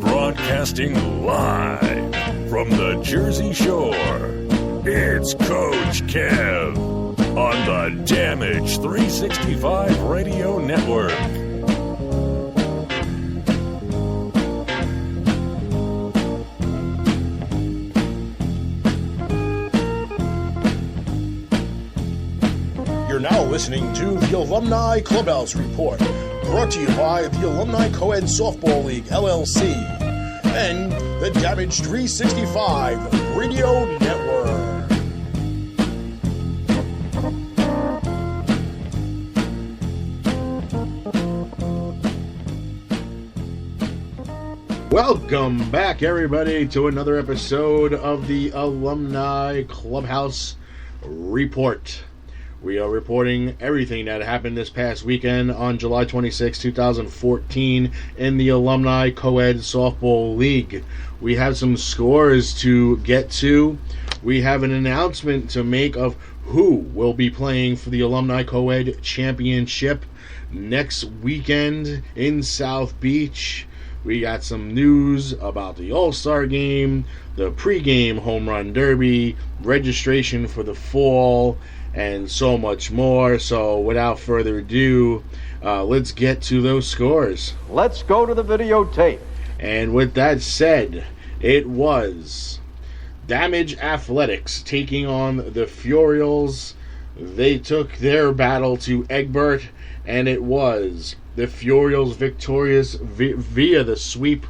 Broadcasting live from the Jersey Shore, it's Coach Kev on the Damage 365 Radio Network. You're now listening to the Alumni Clubhouse Report, brought to you by the Alumni Coed Softball League, LLC, and the Damage 365 Radio Network. Welcome back, everybody, to another episode of the Alumni Clubhouse Report. We are reporting everything that happened this past weekend on July 26, 2014 in the Alumni Coed Softball League. We have some scores to get to. We have an announcement to make of who will be playing for the Alumni Coed Championship next weekend in South Beach. We got some news about the All-Star Game, the pregame home run derby, registration for the fall, and so much more. So without further ado, let's get to those scores. Let's go to the videotape. And with that said, it was Damage Athletics taking on the Furials. They took their battle to Egbert, and it was the Furials victorious via the sweep,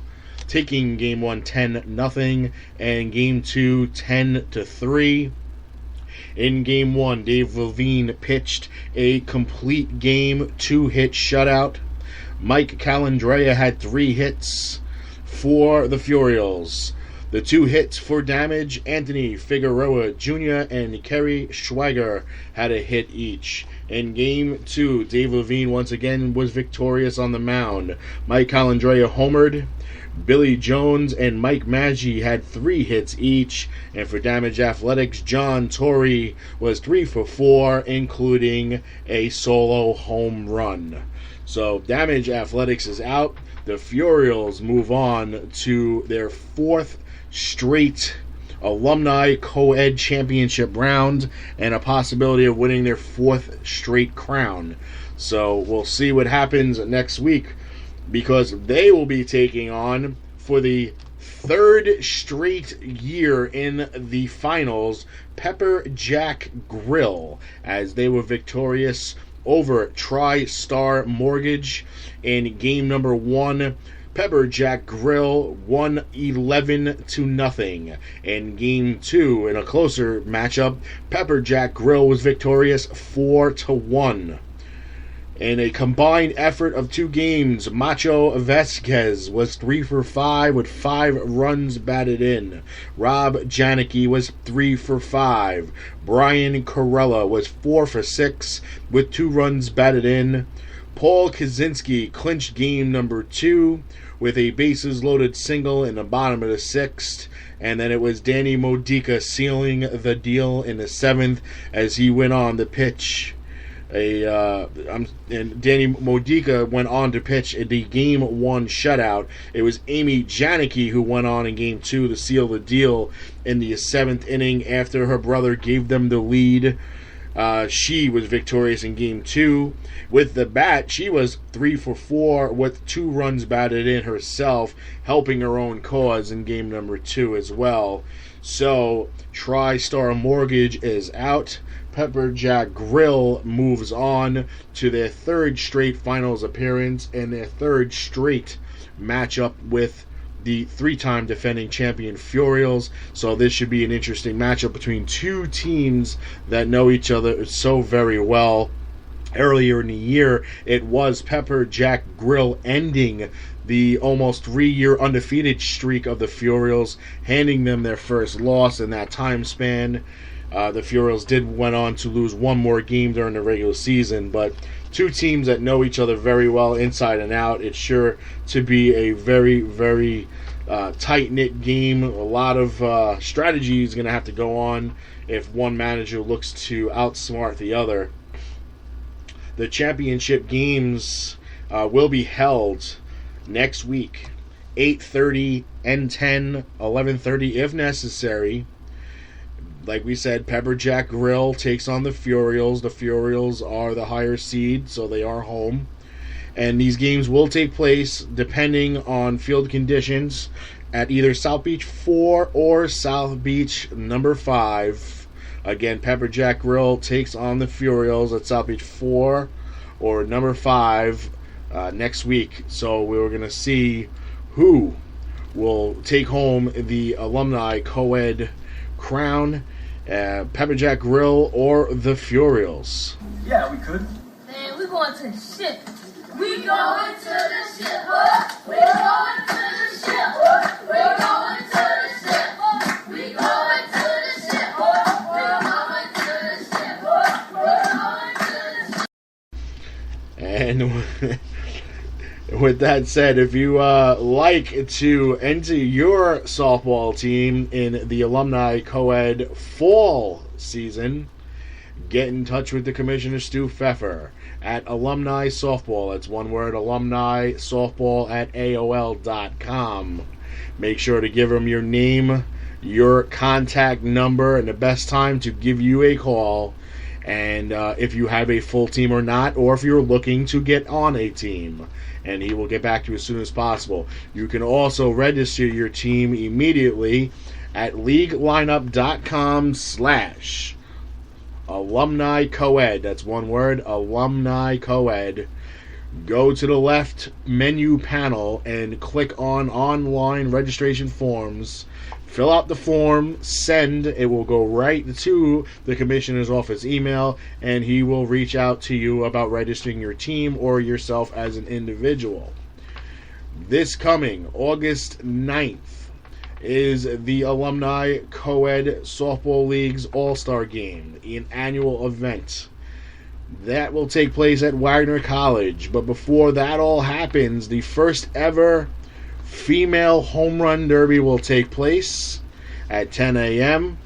taking Game 1 10-0 and Game 2 10-3. In Game 1, Dave Levine pitched a complete game, 2-hit shutout. Mike Calandrea had 3 hits for the Furials. The 2 hits for Damage, Anthony Figueroa Jr. and Kerry Schweiger had a hit each. In Game 2, Dave Levine once again was victorious on the mound. Mike Calandrea homered. Billy Jones and Mike Maggi had 3 hits each, and for Damage Athletics, John Torrey was 3 for 4, including a solo home run. So Damage Athletics is out. The Furials move on to their 4th straight Alumni Coed Championship round and a possibility of winning their 4th straight crown. So we'll see what happens next week, because they will be taking on, for the 3rd straight year in the finals, Pepper Jack Grill, as they were victorious over TriStar Mortgage in game number 1. Pepper Jack Grill won 11-0. In game 2, in a closer matchup, Pepper Jack Grill was victorious 4-1. In a combined effort of 2 games, Macho Vasquez was 3 for 5 with 5 runs batted in. Rob Janicki was 3 for 5. Brian Corella was 4 for 6 with 2 runs batted in. Paul Kaczynski clinched game number 2 with a bases-loaded single in the bottom of the 6th. And then it was Danny Modica sealing the deal in the 7th as he went on to pitch. And Danny Modica went on to pitch the Game 1 shutout. It was Amy Janicki who went on in Game 2 to seal the deal in the 7th inning after her brother gave them the lead. She was victorious in Game 2. With the bat, she was 3 for 4 with 2 runs batted in herself, helping her own cause in Game number 2 as well. So, TriStar Mortgage is out. Pepper Jack Grill moves on to their 3rd straight finals appearance and their 3rd straight matchup with the 3-time defending champion Furials. So this should be an interesting matchup between 2 teams that know each other so very well. Earlier in the year, it was Pepper Jack Grill ending the almost 3-year undefeated streak of the Furials, handing them their first loss in that time span. The Furials went on to lose 1 more game during the regular season, but 2 teams that know each other very well inside and out. It's sure to be a very, very tight-knit game. A lot of strategy is going to have to go on if one manager looks to outsmart the other. The championship games will be held next week, 8:30 and 10, 11:30 if necessary. Like we said, Pepper Jack Grill takes on the Furials. The Furials are the higher seed, so they are home. And these games will take place depending on field conditions at either South Beach 4 or South Beach number 5. Again, Pepper Jack Grill takes on the Furials at South Beach 4 or number 5 next week. So we're going to see who will take home the Alumni Coed crown, Pepper Jack Grill or the Furials. Yeah, we could. Man, we're going to the ship. We going to the ship. We going to the ship. We going to the ship. We going to the ship. We going to the ship. We going to the ship. And with that said, if you like to enter your softball team in the Alumni Coed fall season, get in touch with the Commissioner Stu Pfeffer at Alumni Softball. That's one word, Alumni Softball at AOL.com. Make sure to give him your name, your contact number, and the best time to give you a call. And if you have a full team or not, or if you're looking to get on a team, and he will get back to you as soon as possible. You can also register your team immediately at leaguelineup.com/Alumni Coed. That's one word, Alumni Coed. Go to the left menu panel and click on online registration forms. Fill out the form, send. It will go right to the commissioner's office email, and he will reach out to you about registering your team or yourself as an individual. This coming August 9th is the Alumni Coed Softball League's All-Star Game, an annual event. That will take place at Wagner College. But before that all happens, the first ever female home run derby will take place at 10 a.m.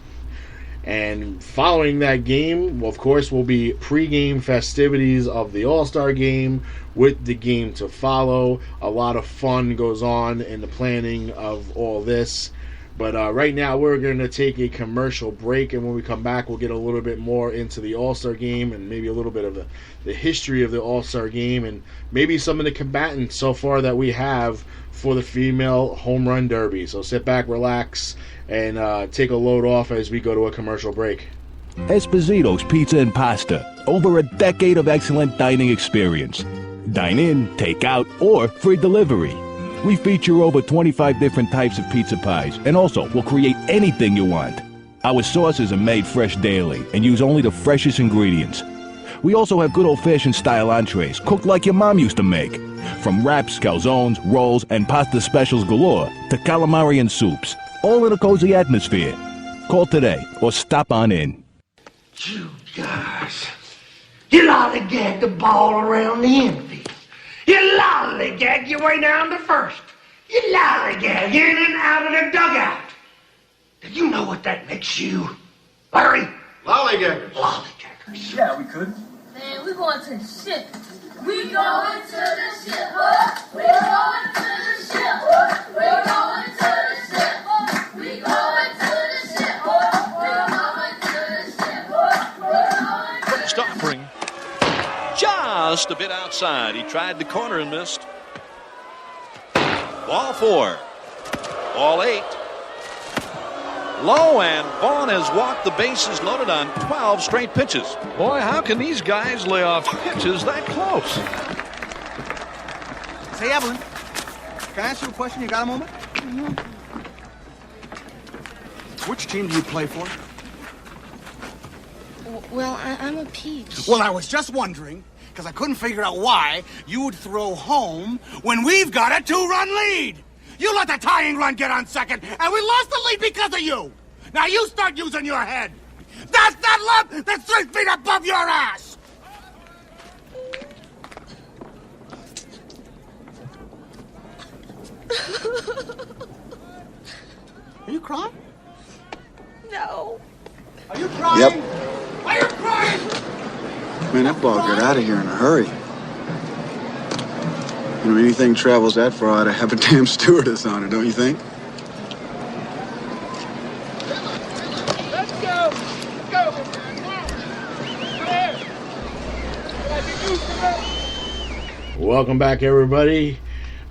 And following that game, of course, will be pregame festivities of the All-Star Game with the game to follow. A lot of fun goes on in the planning of all this. But right now, we're going to take a commercial break, and when we come back, we'll get a little bit more into the All-Star Game and maybe a little bit of the history of the All-Star Game and maybe some of the combatants so far that we have for the female home run derby. So sit back, relax, and take a load off as we go to a commercial break. Esposito's Pizza and Pasta. Over a decade of excellent dining experience. Dine in, take out, or free delivery. We feature over 25 different types of pizza pies, and also will create anything you want. Our sauces are made fresh daily and use only the freshest ingredients. We also have good old-fashioned style entrees, cooked like your mom used to make. From wraps, calzones, rolls, and pasta specials galore to calamari and soups, all in a cozy atmosphere. Call today or stop on in. You guys, you lollygag the ball around the infield. You lollygag your way down to first. You lollygag in and out of the dugout. Do you know what that makes you, Larry? Lollygaggers. Lollygaggers. Yeah, we could. Man, we're going to the ship. We going to the ship. We going to the ship. We going to the ship. We going to the ship. We going to the ship. We going to the ship. Stopping just a bit outside. He tried the corner and missed. Ball 4. Ball 8. Low, and Vaughn has walked the bases loaded on 12 straight pitches. Boy, how can these guys lay off pitches that close? Hey, Evelyn, can I ask you a question? You got a moment? Mm-hmm. Which team do you play for? Well, I'm a peach. Well, I was just wondering, because I couldn't figure out why you would throw home when we've got a 2-run lead. You let the tying run get on second, and we lost the lead because of you. Now you start using your head. That's that lump that's 3 feet above your ass. Are you crying? No. Are you crying? Yep. Are you crying? Man, that ball got out of here in a hurry. You know, anything travels that far ought to have a damn stewardess on it, don't you think? Let's go. Go. Welcome back, everybody.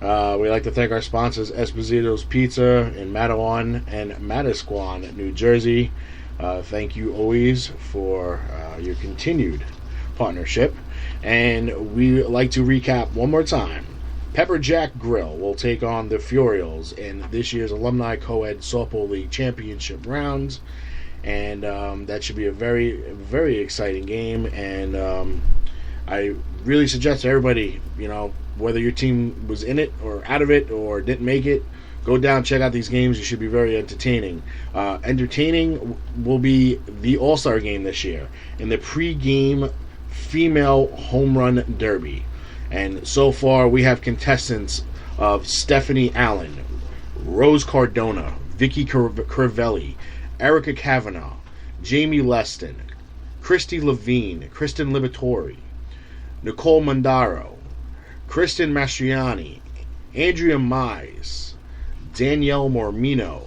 We'd like to thank our sponsors, Esposito's Pizza in Matawan and Manasquan, New Jersey. Thank you always for your continued partnership. And we like to recap one more time. Pepper Jack Grill will take on the Furials in this year's Alumni Coed Softball League Championship rounds. And that should be a very, very exciting game. And I really suggest to everybody, you know, whether your team was in it or out of it or didn't make it, go down, check out these games. It should be very entertaining. Entertaining will be the All-Star game this year in the pre-game female home run derby. And so far, we have contestants of Stephanie Allen, Rose Cardona, Vicky Crivelli, Erica Kavanaugh, Jamie Leston, Christy Levine, Kristen Libatori, Nicole Mondaro, Kristen Mastriani, Andrea Mize, Danielle Mormino,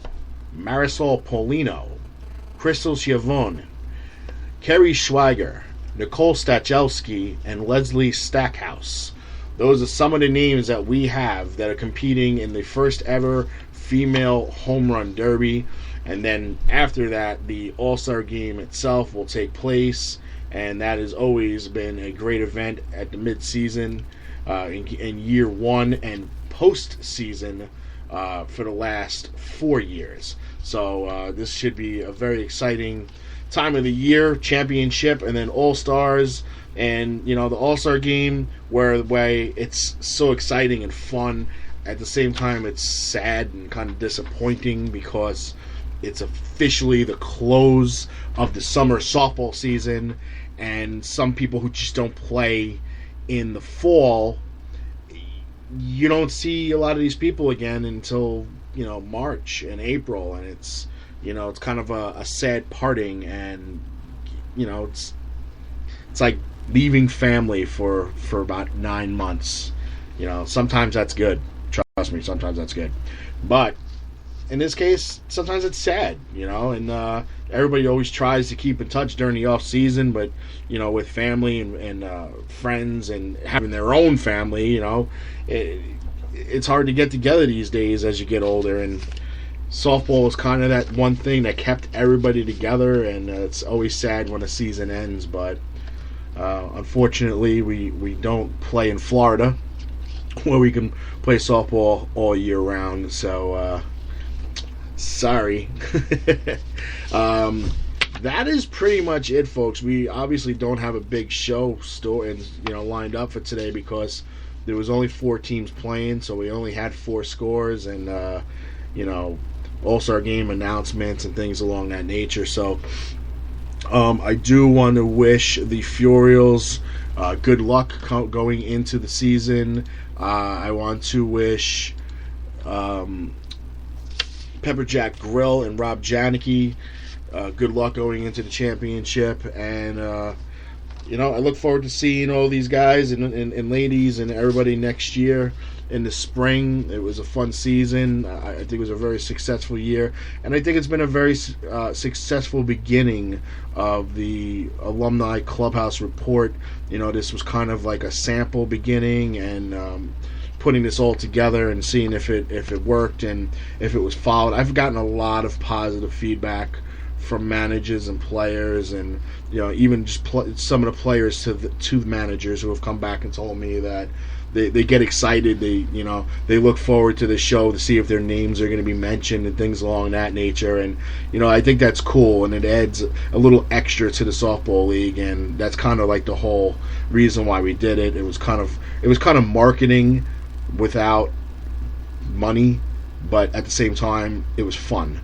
Marisol Paulino, Crystal Schiavone, Kerry Schweiger, Nicole Stachelski, and Leslie Stackhouse. Those are some of the names that we have that are competing in the first ever female home run derby. And then after that, the All-Star game itself will take place. And that has always been a great event at the mid-season, in year one, and post-season for the last 4 years. So this should be a very exciting time of the year, championship, and then All-Stars. And, you know, the All-Star game, where it's so exciting and fun. At the same time, it's sad and kind of disappointing because it's officially the close of the summer softball season, and some people who just don't play in the fall, you don't see a lot of these people again until, you know, March and April, and it's, you know, it's kind of a sad parting, and, you know, it's like leaving family for about 9 months. You know, sometimes that's good. Trust me, sometimes that's good. But in this case, sometimes it's sad, you know, and everybody always tries to keep in touch during the off season, but, you know, with family and friends and having their own family, you know, it's hard to get together these days as you get older. And softball is kind of that one thing that kept everybody together, and it's always sad when a season ends. But unfortunately, we don't play in Florida, where we can play softball all year round. So sorry. That is pretty much it, folks. We obviously don't have a big show lined up for today because there was only 4 teams playing, so we only had 4 scores and All-Star game announcements and things along that nature. So I do want to wish the Furials good luck going into the season. I want to wish Pepper Jack Grill and Rob Janicki good luck going into the championship. And I look forward to seeing all these guys and ladies and everybody next year in the spring. It was a fun season. I think it was a very successful year, and I think it's been a very successful beginning of the Alumni Clubhouse Report. You know, this was kind of like a sample beginning, and putting this all together and seeing if it worked and if it was followed. I've gotten a lot of positive feedback from managers and players, and even just some of the players to the managers who have come back and told me that they get excited. They look forward to the show to see if their names are going to be mentioned and things along that nature. And I think that's cool, and it adds a little extra to the softball league, and that's kind of like the whole reason why we did it. It was kind of marketing without money, but at the same time it was fun.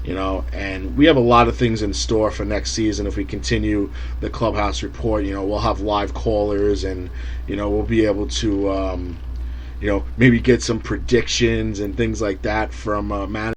And we have a lot of things in store for next season. If we continue the Clubhouse Report, we'll have live callers, and we'll be able to maybe get some predictions and things like that from managers